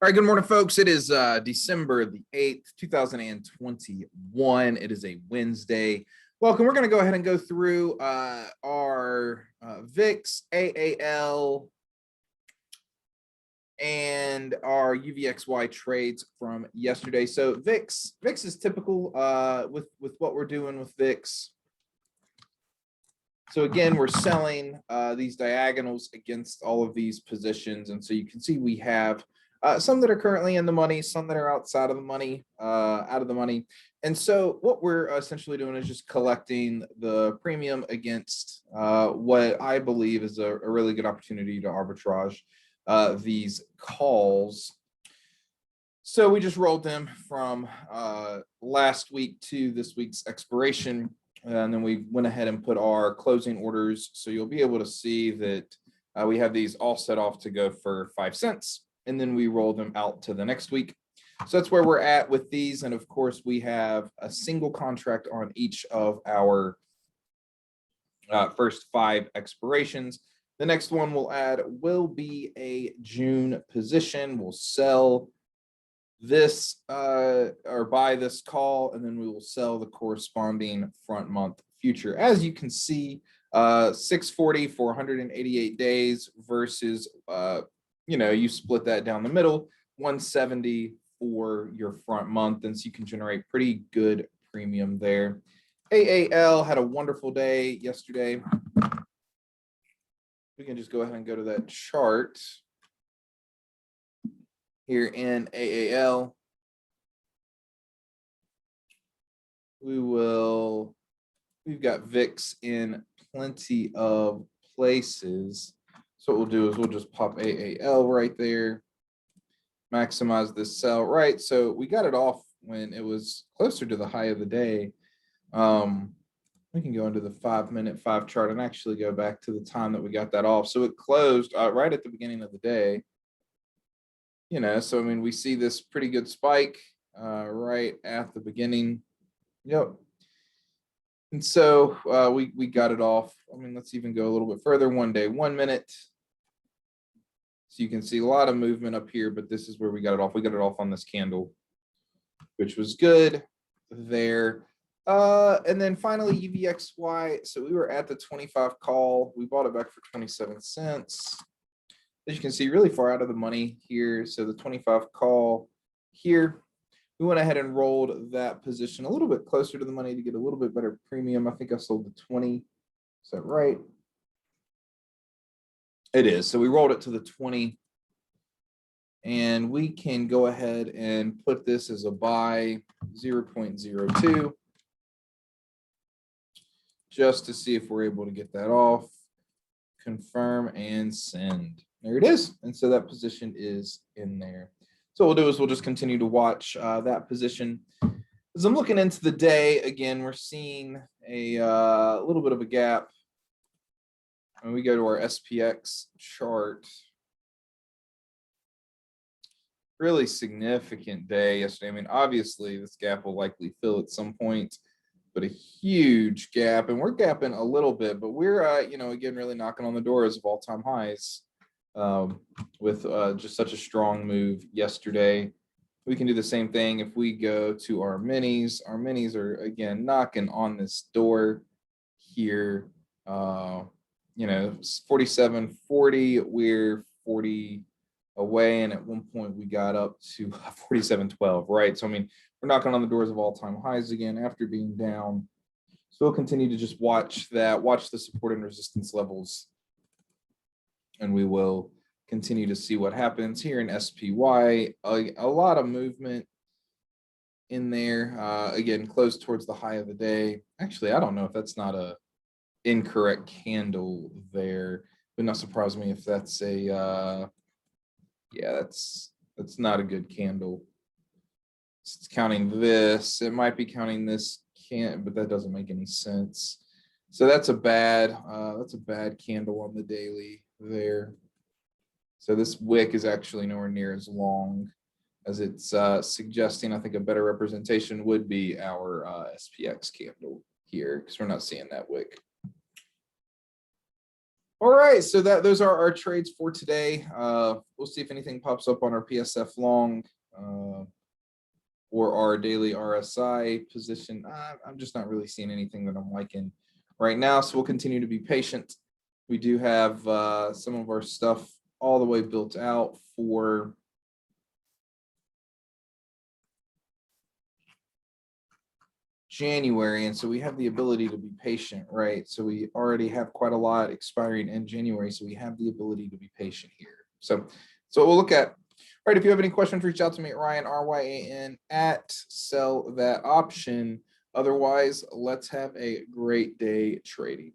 All right, good morning, folks. It is December the 8th, 2021. It is a Wednesday. Welcome. We're going to go ahead and go through our VIX, AAL, and our UVXY trades from yesterday. So VIX is typical with what we're doing with VIX. So again, we're selling these diagonals against all of these positions. And so you can see we have some that are currently in the money, some that are outside of the money, out of the money. And so what we're essentially doing is just collecting the premium against what I believe is a really good opportunity to arbitrage these calls. So we just rolled them from last week to this week's expiration. And then we went ahead and put our closing orders. So you'll be able to see that we have these all set off to go for 5 cents. And then we roll them out to the next week. So that's where we're at with these. And of course, we have a single contract on each of our first 5 expirations. The next one we'll add will be a June position. We'll sell this or buy this call, and then we will sell the corresponding front month future. As you can see, 640 for 188 days versus you split that down the middle, 170 for your front month, and so you can generate pretty good premium there. AAL had a wonderful day yesterday. We can just go ahead and go to that chart here in AAL. We've got VIX in plenty of places. So what we'll do is we'll just pop AAL right there, maximize this sell, right? So we got it off when it was closer to the high of the day. We can go into the 5-minute 5 chart and actually go back to the time that we got that off. So it closed right at the beginning of the day. So I mean, we see this pretty good spike right at the beginning. Yep. And so we got it off. I mean, let's even go a little bit further. 1 day, 1 minute. So you can see a lot of movement up here, but this is where we got it off. We got it off on this candle, which was good there. And then finally, UVXY. So we were at the 25 call. We bought it back for 27 cents. As you can see, really far out of the money here. So the 25 call here, we went ahead and rolled that position a little bit closer to the money to get a little bit better premium. I think I sold the 20. Is that right? It is. So we rolled it to the 20. And we can go ahead and put this as a buy 0.02 just to see if we're able to get that off. Confirm and send. There it is. And so that position is in there. So what we'll do is we'll just continue to watch that position. As I'm looking into the day, again, we're seeing a little bit of a gap. When we go to our SPX chart, really significant day yesterday. I mean, obviously, this gap will likely fill at some point, but a huge gap. And we're gapping a little bit, but we're, again, really knocking on the doors of all-time highs with just such a strong move yesterday. We can do the same thing if we go to our minis. Our minis are, again, knocking on this door here. 47.40, we're 40 away, and at one point we got up to 47.12, right? So I mean, we're knocking on the doors of all-time highs again after being down. So we'll continue to just watch the support and resistance levels, and we will continue to see what happens here in SPY. A lot of movement in there. Again, close towards the high of the day. Actually, I don't know if that's not a incorrect candle there. Would not surprise me if that's a that's not a good candle. It's counting this. It might be counting this but that doesn't make any sense. So that's a bad candle on the daily there. So this wick is actually nowhere near as long as it's suggesting. I think a better representation would be our SPX candle here, because we're not seeing that wick. All right, so those are our trades for today. We'll see if anything pops up on our PSF long or our daily RSI position. I'm just not really seeing anything that I'm liking right now, so we'll continue to be patient. We do have some of our stuff all the way built out for January, and so we have the ability to be patient, right? So we already have quite a lot expiring in January, so we have the ability to be patient here. So we'll look at. All right, if you have any questions, reach out to me at Ryan, RYAN, at sell that option. Otherwise, let's have a great day trading.